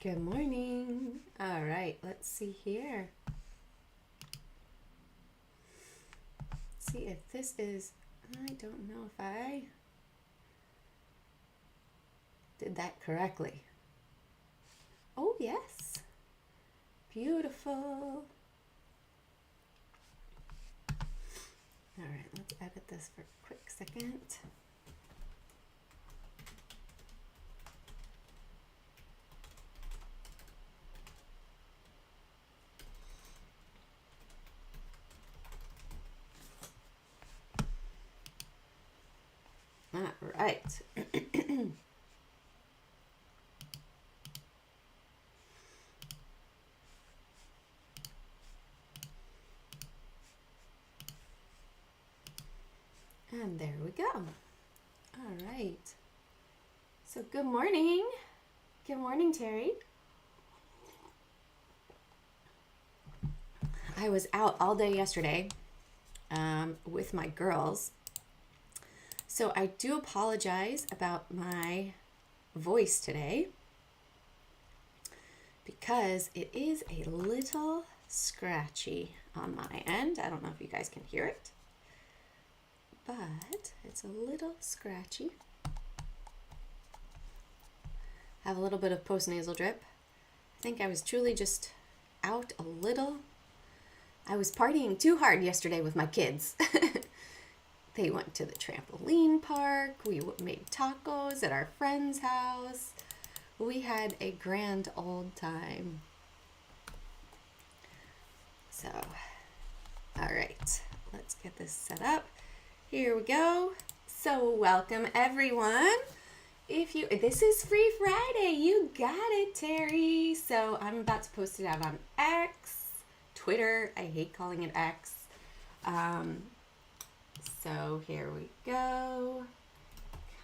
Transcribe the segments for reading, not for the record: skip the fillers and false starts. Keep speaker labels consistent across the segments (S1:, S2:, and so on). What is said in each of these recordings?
S1: Good morning. All right, let's see here. See if this is, I don't know if I did that correctly. Oh, yes. Beautiful. All right, let's edit this for a quick second. All right. And there we go. All right. So good morning. Good morning, Terry. I was out all day yesterday with my girls. So I do apologize about my voice today because it is a little scratchy on my end. I don't know if you guys can hear it, but it's a little scratchy. I have a little bit of postnasal drip. I think I was truly just out a little. I was partying too hard yesterday with my kids. They went to the trampoline park. We made tacos at our friend's house. We had a grand old time. So, all right, let's get this set up. Here we go. So welcome everyone. This is Free Friday, you got it, Terry. So I'm about to post it out on X, Twitter. I hate calling it X. So here we go.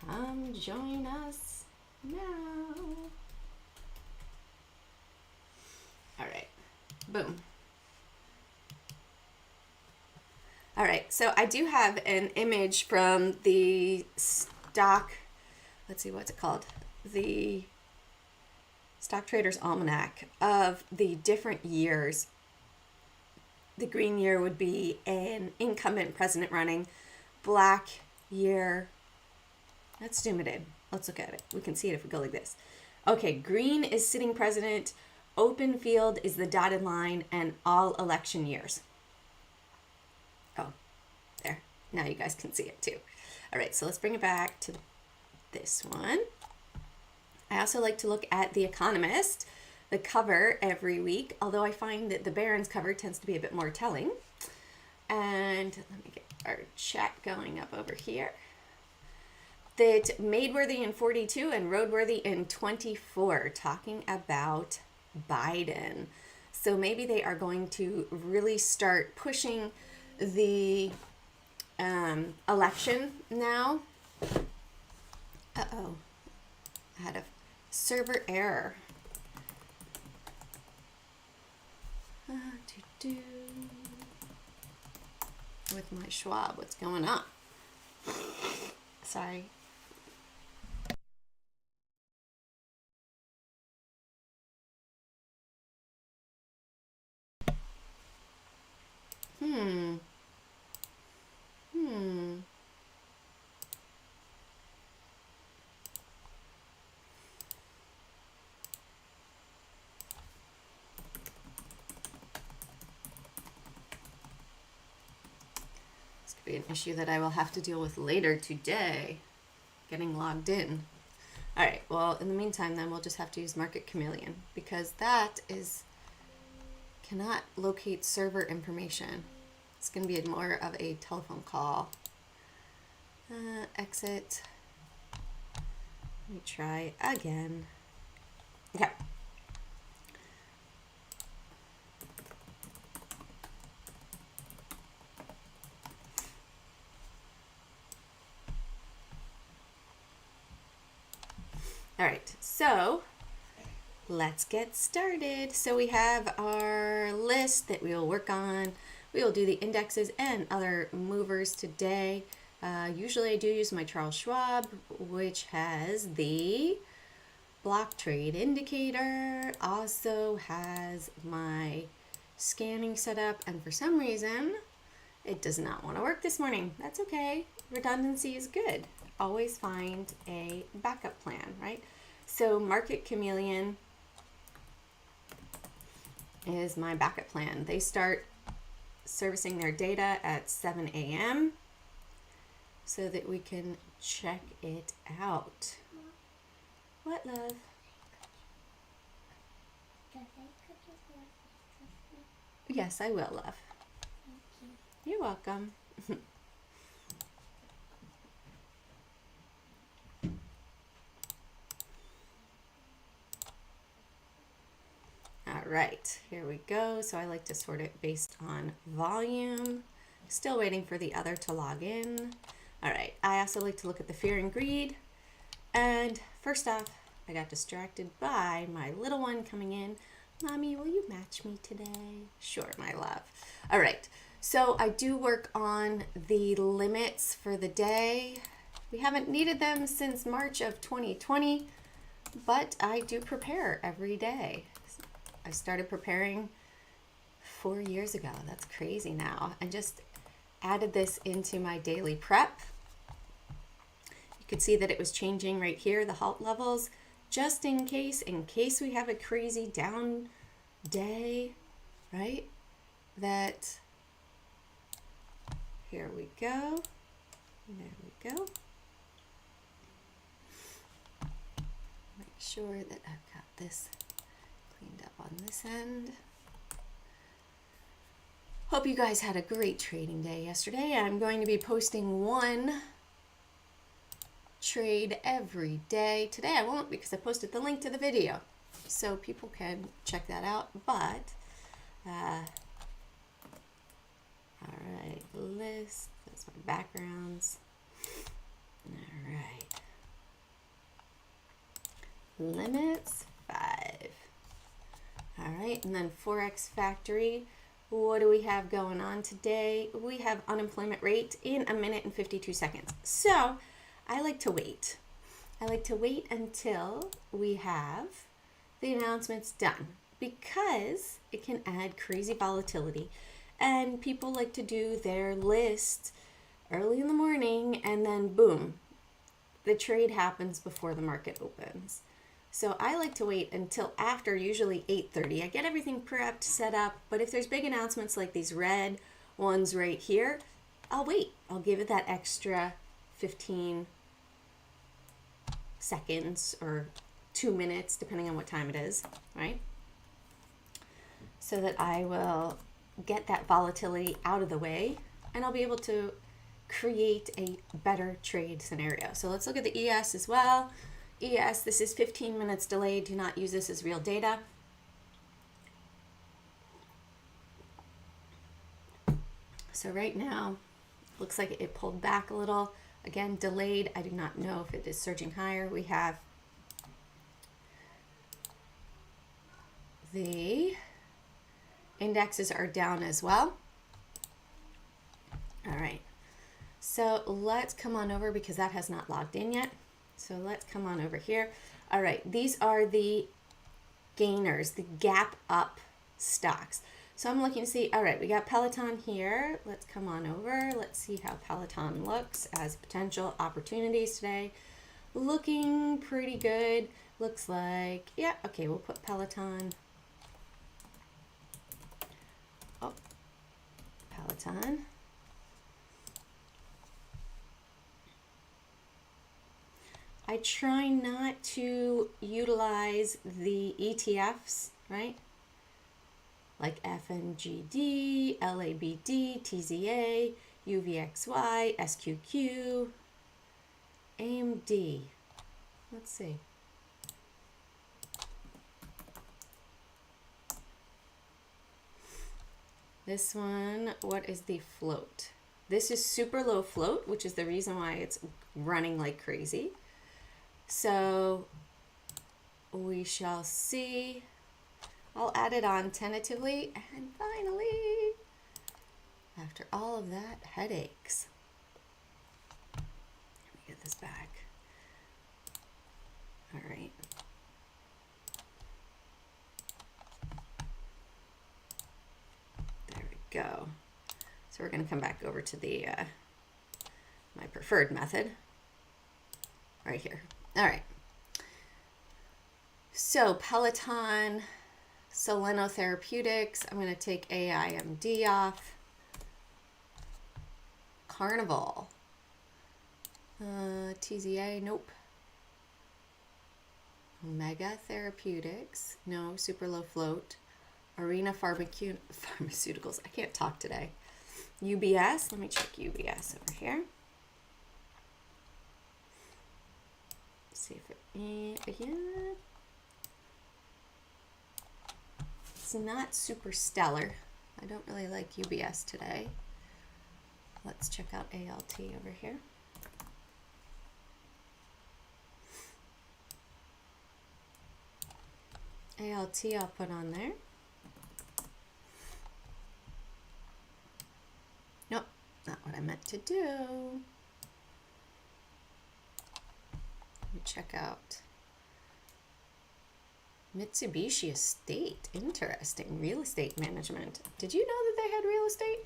S1: Come join us now. All right, boom. All right, so I do have an image from the stock, let's see, what's it called? The Stock Traders Almanac of the different years. The green year would be an incumbent president running. Black year, let's zoom it in. Let's look at it. We can see it if we go like this. Okay, green is sitting president, open field is the dotted line, and all election years. Oh, there. Now you guys can see it too. All right, so let's bring it back to this one. I also like to look at The Economist, the cover every week, although I find that the Barron's cover tends to be a bit more telling. And let me get our chat going up over here. That Made-worthy in 42 and road-worthy in 24, talking about Biden. So maybe they are going to really start pushing the election now. Uh-oh, I had a server error. With my Schwab, what's going on? Sorry. Be an issue that I will have to deal with later today, getting logged in. All right, well, in the meantime, then we'll just have to use Market Chameleon because that cannot locate server information. It's going to be more of a telephone call. Exit. Let me try again. Okay. All right, so let's get started. So we have our list that we will work on. We will do the indexes and other movers today. Usually I do use my Charles Schwab, which has the block trade indicator also has my scanning set up, and for some reason it does not want to work this morning. That's okay. Redundancy is good. Always find a backup plan, right? So Market Chameleon is my backup plan. They start servicing their data at 7 a.m. so that we can check it out. What, love? Yes, I will, love. You're welcome. All right, here we go. So I like to sort it based on volume. Still waiting for the other to log in. All right, I also like to look at the fear and greed. And first off, I got distracted by my little one coming in. Mommy, will you match me today? Sure, my love. All right, so I do work on the limits for the day. We haven't needed them since March of 2020, but I do prepare every day. I started preparing 4 years ago. That's crazy now. And just added this into my daily prep. You could see that it was changing right here, the halt levels, just in case we have a crazy down day, right? That, here we go. There we go. Make sure that I've got this cleaned up on this end. Hope you guys had a great trading day yesterday. I'm going to be posting one trade every day. Today I won't because I posted the link to the video so people can check that out, but all right, list, that's my backgrounds. All right, limits 5. All right, and then Forex Factory. What do we have going on today? We have unemployment rate in 1 minute and 52 seconds. So I like to wait. I like to wait until we have the announcements done because it can add crazy volatility. And people like to do their list early in the morning and then boom, the trade happens before the market opens. So I like to wait until after, usually 8:30. I get everything prepped, set up, but if there's big announcements like these red ones right here, I'll wait. I'll give it that extra 15 seconds or 2 minutes, depending on what time it is, right? So that I will get that volatility out of the way and I'll be able to create a better trade scenario. So let's look at the ES as well. ES, this is 15 minutes delayed. Do not use this as real data. So right now, looks like it pulled back a little. Again, delayed. I do not know if it is surging higher. We have the indexes are down as well. All right. So let's come on over because that has not logged in yet. So let's come on over here. All right, these are the gainers, the gap up stocks. So I'm looking to see, all right, we got Peloton here. Let's come on over. Let's see how Peloton looks as potential opportunities today. Looking pretty good. Looks like, yeah, okay, we'll put Peloton. Oh, Peloton. I try not to utilize the ETFs, right? Like FNGD, LABD, TZA, UVXY, SQQ, AMD. Let's see. This one, what is the float? This is super low float, which is the reason why it's running like crazy. So we shall see. I'll add it on tentatively, and finally, after all of that, headaches. Let me get this back. All right. go. So we're going to come back over to the my preferred method right here. All right. So Peloton, Soleno Therapeutics, I'm going to take AIMD off. Carnival, TZA, nope. Omega Therapeutics, no. Super low float. Arena Pharmaceuticals, I can't talk today. UBS, let me check UBS over here. See if it, yeah. It's not super stellar. I don't really like UBS today. Let's check out ALT over here. ALT I'll put on there. Nope, not what I meant to do. Let me check out Mitsubishi Estate. Interesting. Real estate management. Did you know that they had real estate?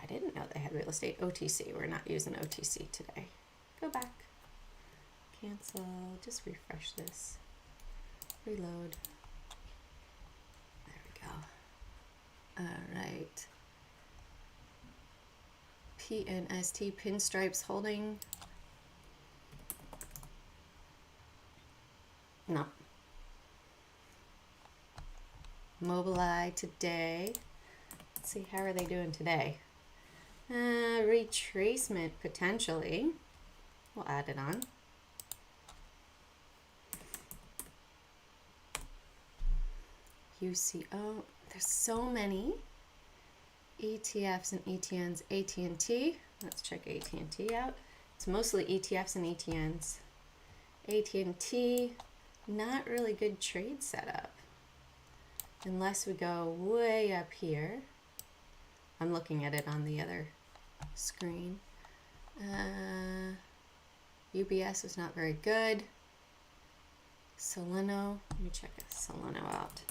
S1: I didn't know they had real estate. OTC. We're not using OTC today. Go back. Cancel. Just refresh this. Reload. There we go. All right. PNST Pinstripes Holding. No. Mobileye today. Let's see, how are they doing today? Retracement potentially. We'll add it on. UCO. There's so many ETFs and ETNs. AT&T. Let's check AT&T out. It's mostly ETFs and ETNs. AT&T, not really good trade setup. Unless we go way up here. I'm looking at it on the other screen. UBS was not very good. Soleno, let me check Soleno out.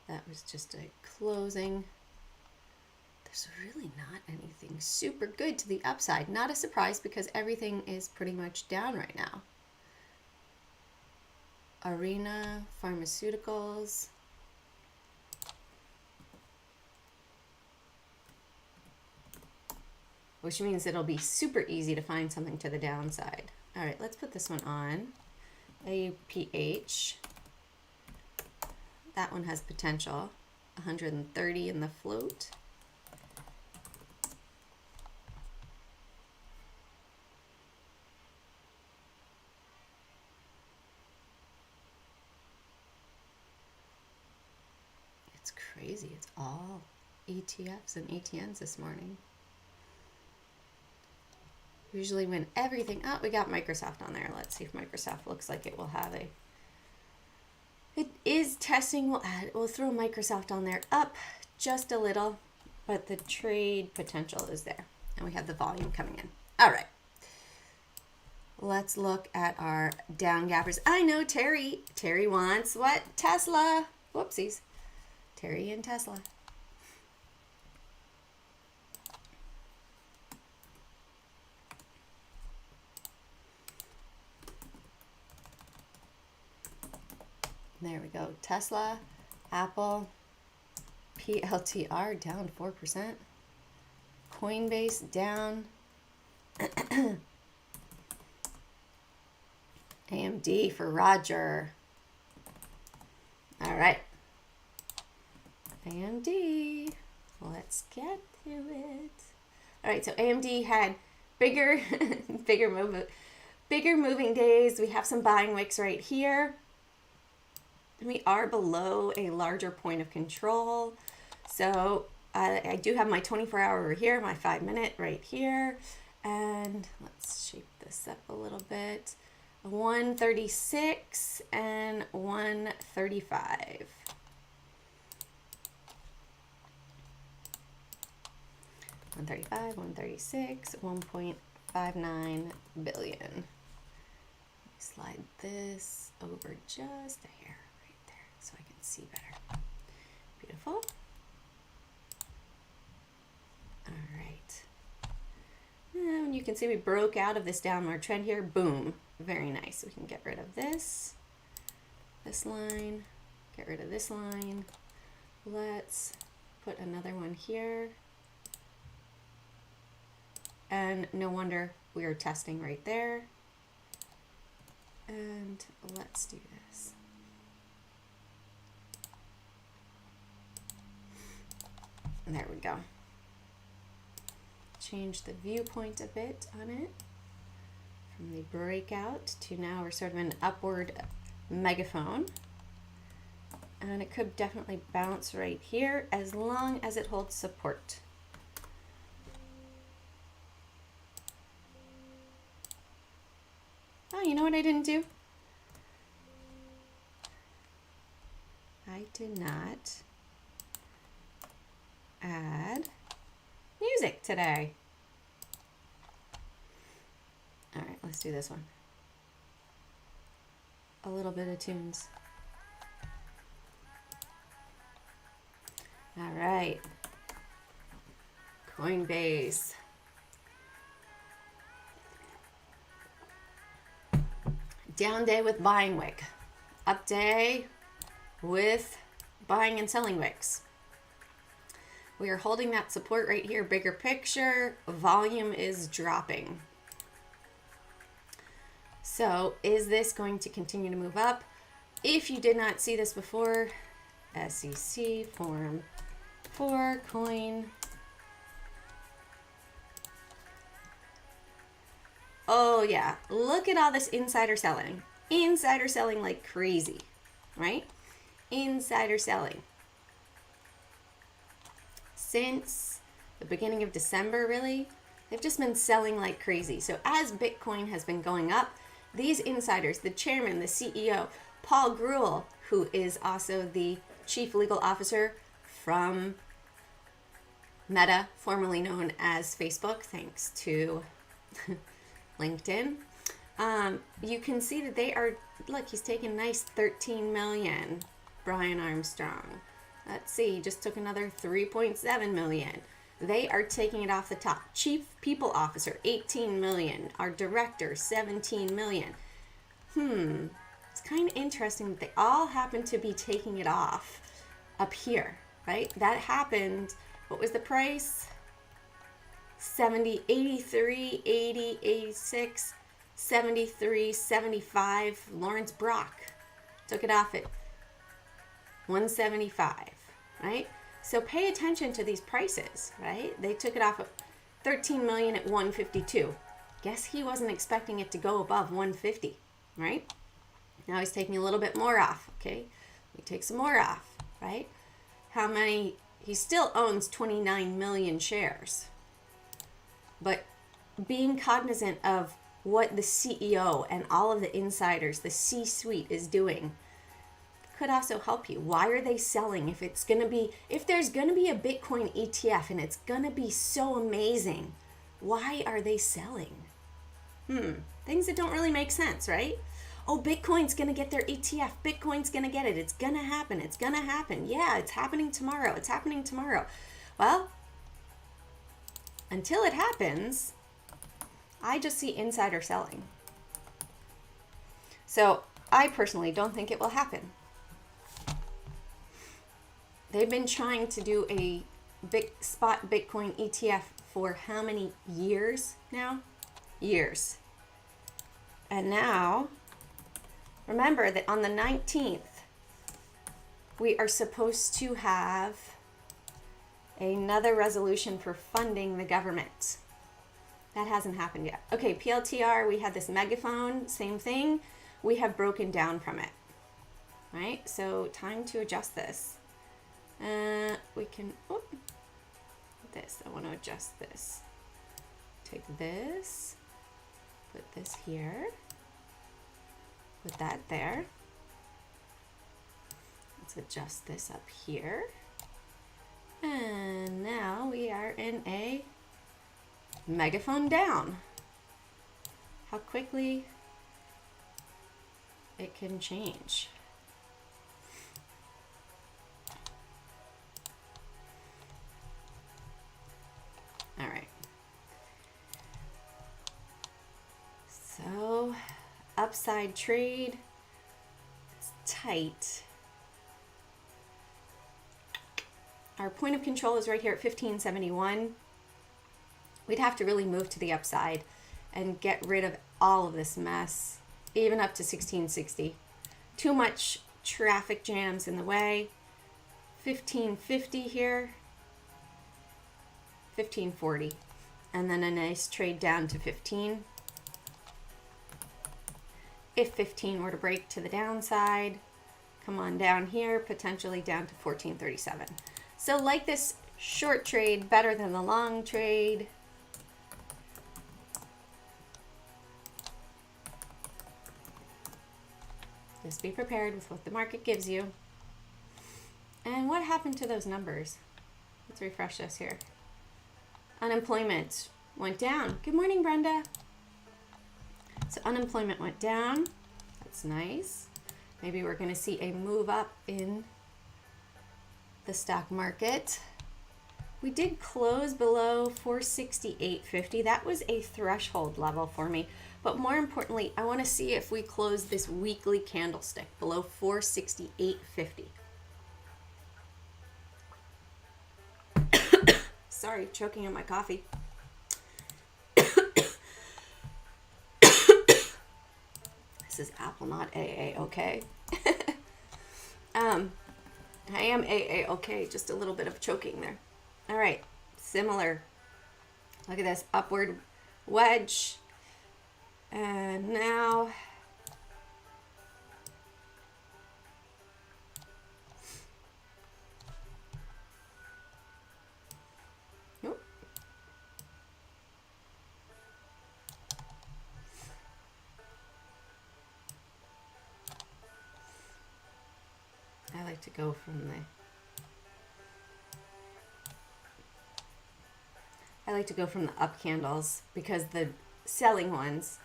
S1: That was just a closing. There's really not anything super good to the upside. Not a surprise because everything is pretty much down right now. Arena Pharmaceuticals. Which means it'll be super easy to find something to the downside. All right, let's put this one on. APH. That one has potential. 130 in the float. It's crazy. It's all ETFs and ETNs this morning. Usually when everything, oh, we got Microsoft on there. Let's see if Microsoft looks like it will have a, it is testing. We'll throw Microsoft on there up just a little, but the trade potential is there. And we have the volume coming in. All right. Let's look at our down gappers. I know Terry wants what? Tesla. Whoopsies. Terry and Tesla. There we go. Tesla, Apple, PLTR down 4%. Coinbase down. AMD for Roger. All right. AMD. Let's get to it. All right, so AMD had bigger moving days. We have some buying wicks right here. We are below a larger point of control. So I do have my 24-hour over here, my 5-minute right here. And let's shape this up a little bit. 136 and 135. 135, 136, 1.59 billion. Slide this over just a hair right there so I can see better. Beautiful. All right. And you can see we broke out of this downward trend here. Boom. Very nice. We can get rid of this line, get rid of this line. Let's put another one here. And no wonder we are testing right there. And let's do this. And there we go. Change the viewpoint a bit on it from the breakout to now we're sort of an upward megaphone. And it could definitely bounce right here as long as it holds support. Oh, you know what I didn't do? I did not add music today. All right, let's do this one. A little bit of tunes. All right. Coinbase. Down day with buying wick. Up day with buying and selling wicks. We are holding that support right here. Bigger picture, volume is dropping. So is this going to continue to move up? If you did not see this before, SEC form 4 coin. Oh yeah, look at all this insider selling. Insider selling like crazy, right? Insider selling. Since the beginning of December, really, they've just been selling like crazy. So as Bitcoin has been going up, these insiders, the chairman, the CEO, Paul Grewal, who is also the chief legal officer from Meta, formerly known as Facebook, thanks to LinkedIn. You can see that they are, look, he's taking nice 13 million, Brian Armstrong. Let's see, he just took another 3.7 million. They are taking it off the top. Chief People Officer, 18 million. Our director, 17 million. It's kind of interesting that they all happen to be taking it off up here, right? That happened, what was the price? 70, 83, 80, 86, 73, 75. Lawrence Brock took it off at 175, right? So pay attention to these prices, right? They took it off at 13 million at 152. Guess he wasn't expecting it to go above 150, right? Now he's taking a little bit more off, okay? We take some more off, right? How many? He still owns 29 million shares. But being cognizant of what the CEO and all of the insiders, the C-suite is doing, could also help you. Why are they selling? If there's going to be a Bitcoin ETF and it's going to be so amazing, why are they selling? Things that don't really make sense, right? Oh, Bitcoin's going to get their ETF. Bitcoin's going to get it. It's going to happen. It's going to happen. Yeah, it's happening tomorrow. It's happening tomorrow. Well, until it happens, I just see insider selling. So I personally don't think it will happen. They've been trying to do a big spot Bitcoin ETF for how many years now? Years. And now, remember that on the 19th, we are supposed to have another resolution for funding the government. That hasn't happened yet. Okay, PLTR, we had this megaphone, same thing. We have broken down from it, right? So time to adjust this. We can, I want to adjust this. Take this, put this here, put that there. Let's adjust this up here. And now we are in a megaphone down. How quickly it can change. All right. So upside trade, it's tight. Our point of control is right here at 1571. We'd have to really move to the upside and get rid of all of this mess, even up to 1660. Too much traffic jams in the way. 1550 here, 1540, and then a nice trade down to 15. If 15 were to break to the downside, come on down here, potentially down to 1437. So like this short trade better than the long trade. Just be prepared with what the market gives you. And what happened to those numbers? Let's refresh this here. Unemployment went down. Good morning, Brenda. So unemployment went down. That's nice. Maybe we're going to see a move up in the stock market. We did close below 468.50. That was a threshold level for me. But more importantly, I want to see if we close this weekly candlestick below 468.50. Sorry, choking on my coffee. This is Apple, not AA, okay? I am AA, okay, just a little bit of choking there. All right, similar. Look at this, upward wedge. And now, nope. I like to go from the up candles because the selling ones.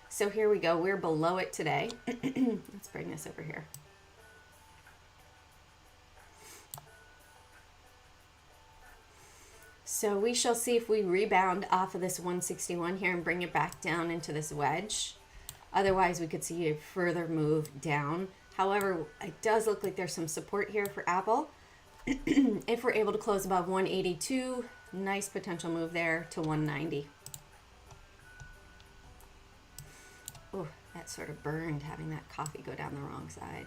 S1: So here we go. We're below it today. Let's bring this over here. So we shall see if we rebound off of this 161 here and bring it back down into this wedge. Otherwise, we could see a further move down. However, it does look like there's some support here for Apple. If we're able to close above 182, nice potential move there to 190. Oh, that sort of burned having that coffee go down the wrong side.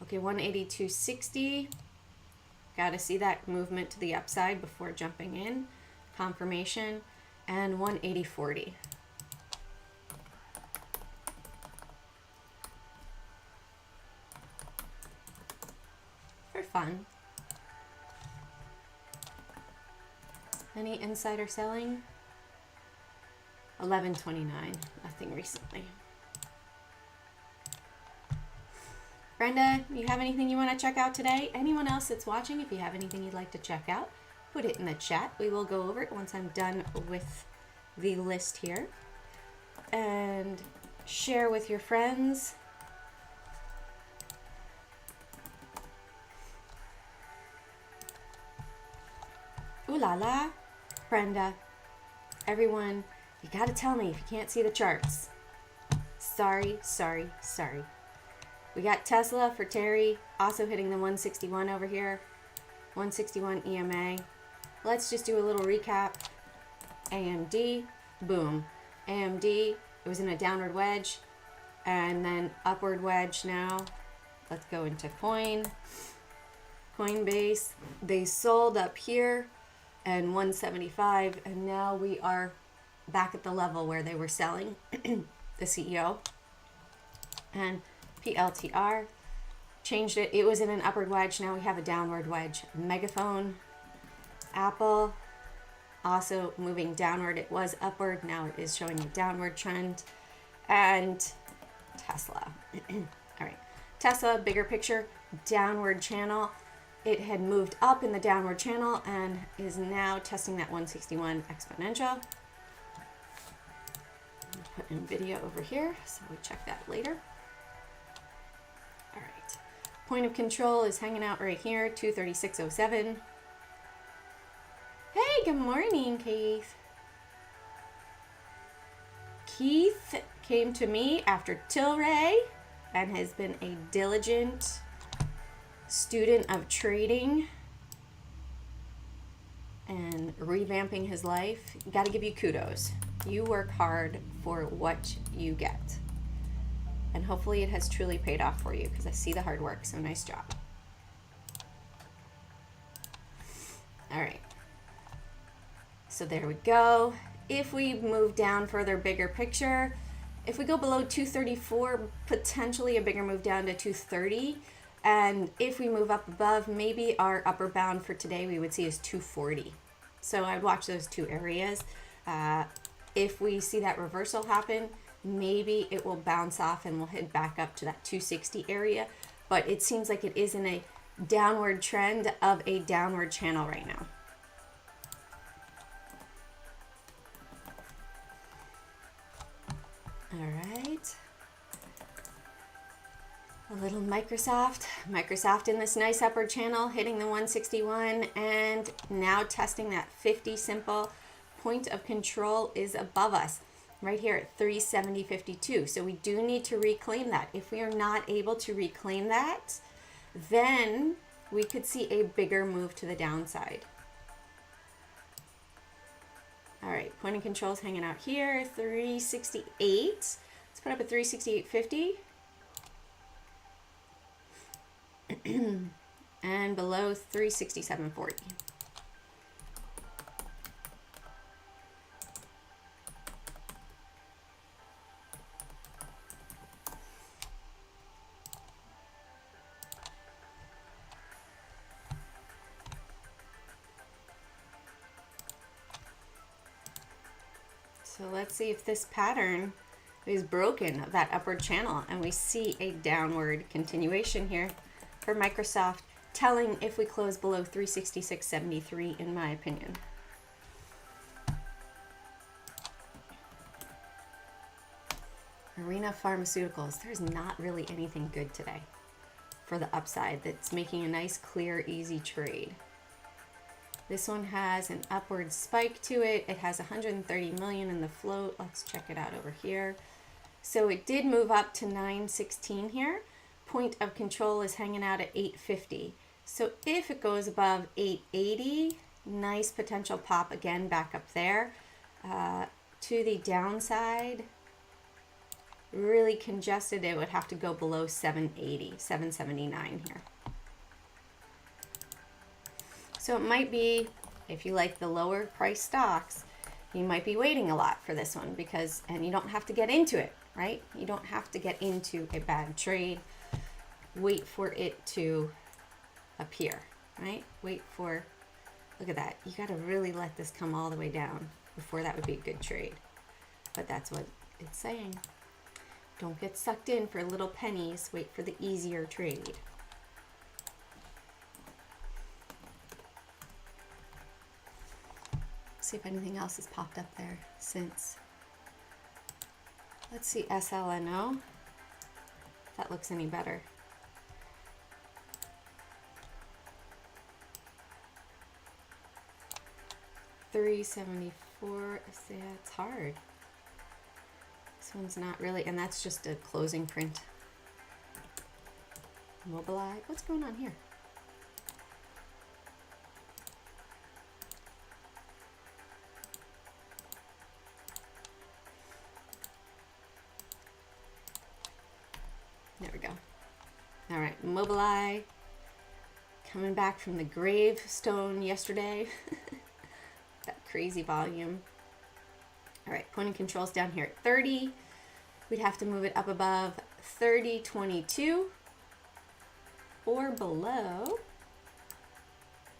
S1: Okay, 182.60. Got to see that movement to the upside before jumping in. Confirmation. And 180.40. For fun. Any insider selling? 11.29. Nothing recently. Brenda, you have anything you want to check out today? Anyone else that's watching, if you have anything you'd like to check out, put it in the chat. We will go over it once I'm done with the list here. And share with your friends. Ooh la la. Brenda, everyone, you gotta tell me if you can't see the charts. Sorry, sorry, sorry. We got Tesla for Terry, also hitting the 161 over here. 161 EMA. Let's just do a little recap. AMD, boom. AMD, it was in a downward wedge, and then upward wedge now. Let's go into Coinbase. They sold up here and 175, and now we are back at the level where they were selling. The CEO and PLTR changed it. It was in an upward wedge. Now we have a downward wedge. Megaphone, Apple, also moving downward. It was upward. Now it is showing a downward trend. And Tesla. All right. Tesla, bigger picture, downward channel. It had moved up in the downward channel and is now testing that 161 exponential. put NVIDIA over here, so we check that later. All right. Point of control is hanging out right here, 236.07. Hey, good morning, Keith. Keith came to me after Tilray and has been a diligent student of trading and revamping his life. Got to give you kudos. You work hard for what you get. And hopefully it has truly paid off for you, because I see the hard work, so nice job. All right. So there we go. If we move down further, bigger picture, if we go below 234, potentially a bigger move down to 230. And if we move up above, maybe our upper bound for today we would see is 240. So I'd watch those two areas. If we see that reversal happen, maybe it will bounce off and we'll head back up to that 260 area. But it seems like it is in a downward trend of a downward channel right now. All right. A little Microsoft. Microsoft in this nice upward channel, hitting the 161 and now testing that 50 simple. Point of control is above us right here at 370.52. So we do need to reclaim that. If we are not able to reclaim that, then we could see a bigger move to the downside. All right, point of control is hanging out here, 368. Let's put up a 368.50. And below 367.40. So let's see if this pattern is broken of that upward channel and we see a downward continuation here for Microsoft, telling if we close below 366.73 in my opinion. Arena Pharmaceuticals, there's not really anything good today for the upside that's making a nice, clear, easy trade. This one has an upward spike to it. It has 130 million in the float. Let's check it out over here. So it did move up to 916 here. Point of control is hanging out at 850. So if it goes above 880, nice potential pop again back up there. To the downside, really congested, it would have to go below 780, 779 here. So it might be, if you like the lower price stocks, you might be waiting a lot for this one because, and you don't have to get into it, right? You don't have to get into a bad trade. Wait for it to appear, right? Wait for, look at that. You got to really let this come all the way down before that would be a good trade. But that's what it's saying. Don't get sucked in for little pennies. Wait for the easier trade. See if anything else has popped up there since. Let's see SLNO. If that looks any better. $374. Yeah, it's hard. This one's not really, and that's just a closing print. Mobileye. What's going on here? There we go. All right, Mobileye coming back from the gravestone yesterday. That crazy volume. All right, point of control's down here at 30. We'd have to move it up above 30.22 or below.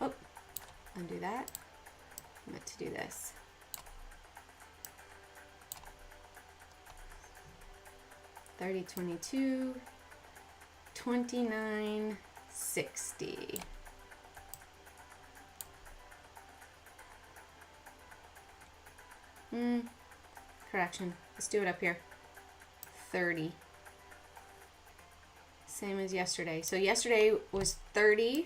S1: Oh, undo that. I meant to do this. $30.22, $29.60. Correction. Let's do it up here. 30. Same as yesterday. So yesterday was 30.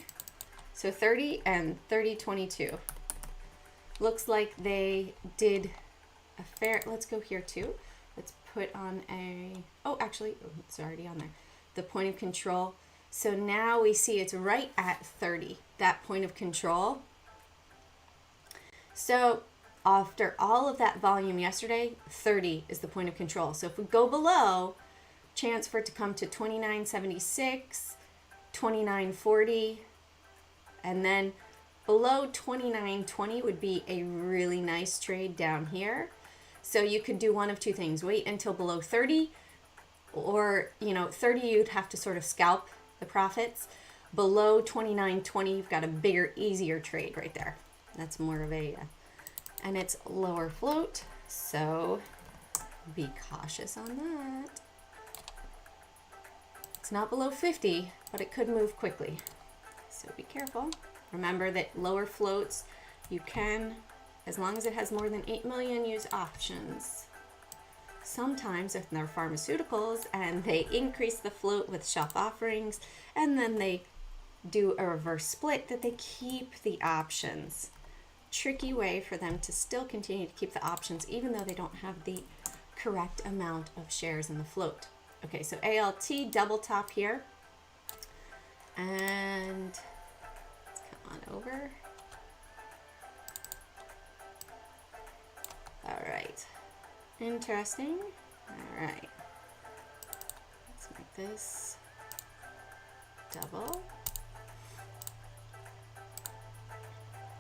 S1: So 30 and 30.22. Looks like they did a fair, let's go here too. Let's put on a, oh, actually, it's already on there. The point of control. So now we see it's right at 30, that point of control. So after all of that volume yesterday, 30 is the point of control. So if we go below, chance for it to come to 29.76, 29.40, and then below 29.20 would be a really nice trade down here. So you could do one of two things. Wait until below 30, or 30 you'd have to sort of scalp the profits. Below 29.20 you've got a bigger, easier trade right there. That's more of a, and it's lower float, so be cautious on that. It's not below 50, but it could move quickly, so be careful. Remember that lower floats, you can, as long as it has more than 8 million, use options. Sometimes if they're pharmaceuticals and they increase the float with shelf offerings and then they do a reverse split, that they keep the options. Tricky way for them to still continue to keep the options even though they don't have the correct amount of shares in the float. Okay, so ALT double top here, and let's come on over. All right, interesting. All right, let's make this double.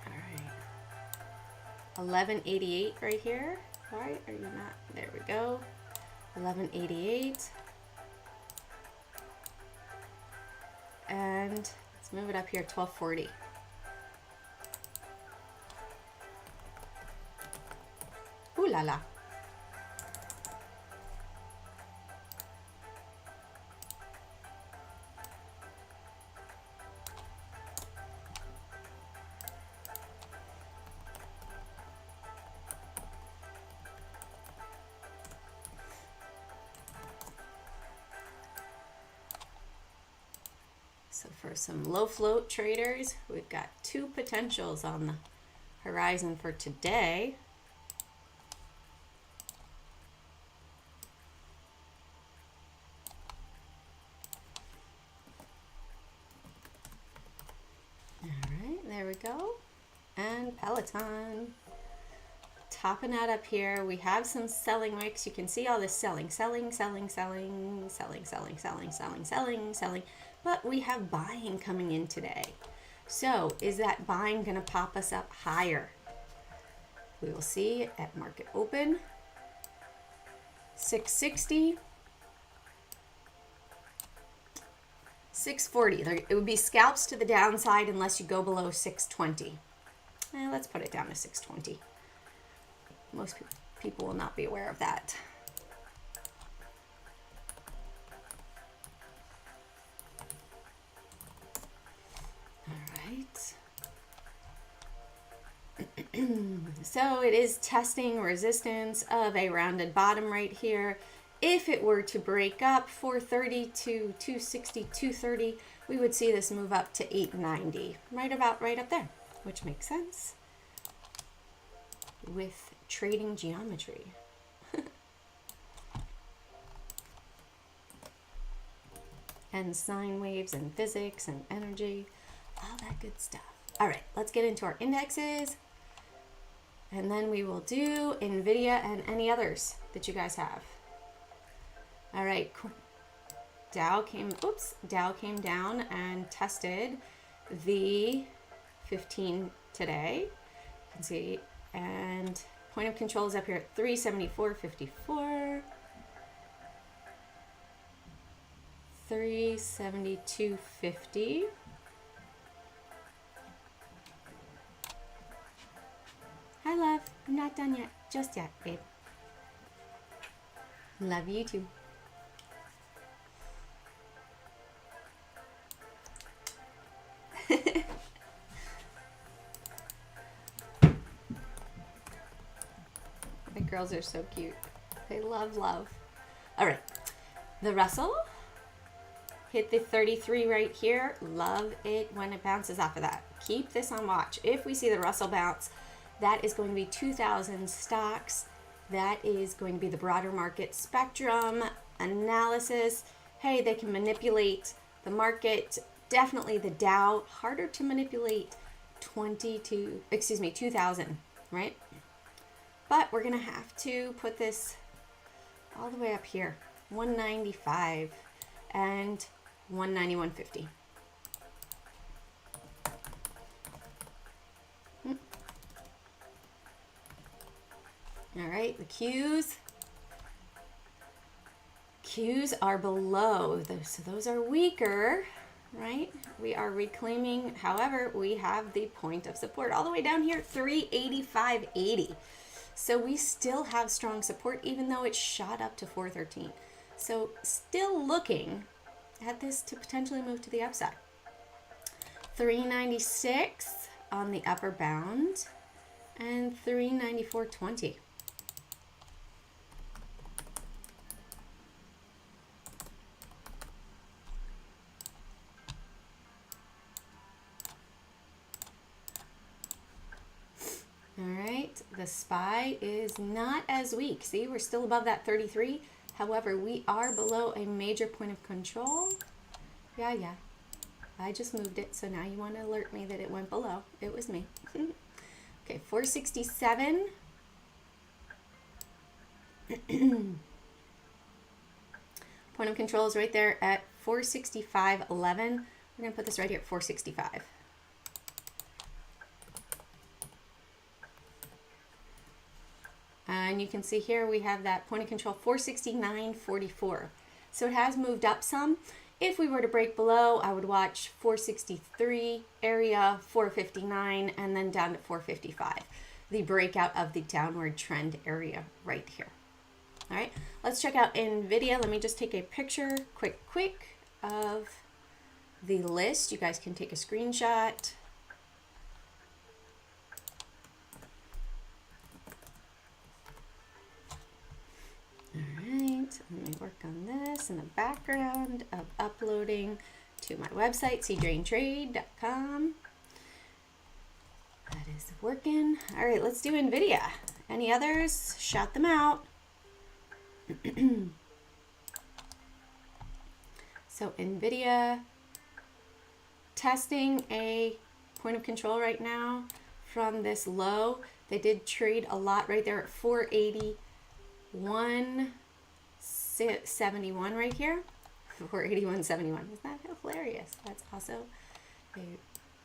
S1: All right, 1188 right here. Why are you not? There we go. 1188. And let's move it up here, 1240. Ooh la la. So for some low float traders, we've got two potentials on the horizon for today. All right, there we go. And Peloton. Topping that up here, we have some selling wicks. You can see all this selling. But we have buying coming in today. So is that buying going to pop us up higher? We will see at market open. 660. 640. It would be scalps to the downside unless you go below 620. Let's put it down to 620. Most people will not be aware of that. So it is testing resistance of a rounded bottom right here. If it were to break up 430 to 260, 230, we would see this move up to 890, right up there, which makes sense with trading geometry. And sine waves and physics and energy, all that good stuff. All right, let's get into our indexes. And then we will do NVIDIA and any others that you guys have. All right, Dow came down and tested the 15 today. You can see, and point of control is up here at 374.54. 372.50. Hi, love. I'm not done yet. Just yet, babe. Love you too. The girls are so cute. I love, love. All right, the Russell hit the 33 right here. Love it when it bounces off of that. Keep this on watch. If we see the Russell bounce, that is going to be 2,000 stocks. That is going to be the broader market spectrum analysis. Hey, they can manipulate the market. Definitely the Dow, harder to manipulate 2,000, right? But we're gonna have to put this all the way up here, 195 and 191.50. All right, the Qs are below those, so those are weaker, right? We are reclaiming. However, we have the point of support all the way down here, 385.80. So we still have strong support, even though it shot up to 413. So still looking at this to potentially move to the upside. 396 on the upper bound and 394.20. All right, the SPY is not as weak. See, we're still above that 33. However, we are below a major point of control. Yeah. I just moved it, so now you want to alert me that it went below. It was me. Okay, 467. Point of control is right there at 465.11. We're going to put this right here at 465. And you can see here we have that point of control 469.44. So it has moved up some. If we were to break below, I would watch 463 area, 459, and then down to 455. The breakout of the downward trend area right here. All right, let's check out NVIDIA. Let me just take a picture quick of the list. You guys can take a screenshot. Let me work on this in the background of uploading to my website, cdraintrade.com. That is working. All right, let's do NVIDIA. Any others? Shout them out. So NVIDIA testing a point of control right now from this low. They did trade a lot right there at 481.71 right here. 481.71. Isn't that hilarious? That's also a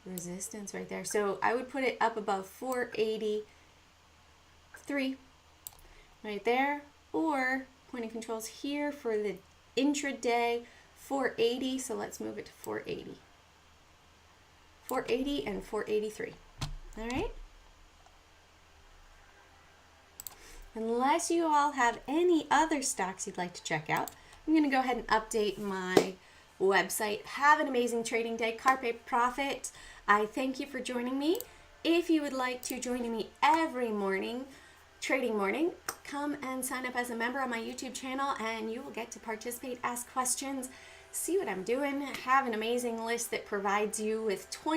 S1: resistance right there. So I would put it up above 483 right there, or point of controls here for the intraday 480. So let's move it to 480. 480 and 483. All right. Unless you all have any other stocks you'd like to check out, I'm going to go ahead and update my website. Have an amazing trading day. Carpe Profit. I thank you for joining me. If you would like to join me every morning, trading morning, come and sign up as a member on my YouTube channel and you will get to participate, ask questions, see what I'm doing, have an amazing list that provides you with 20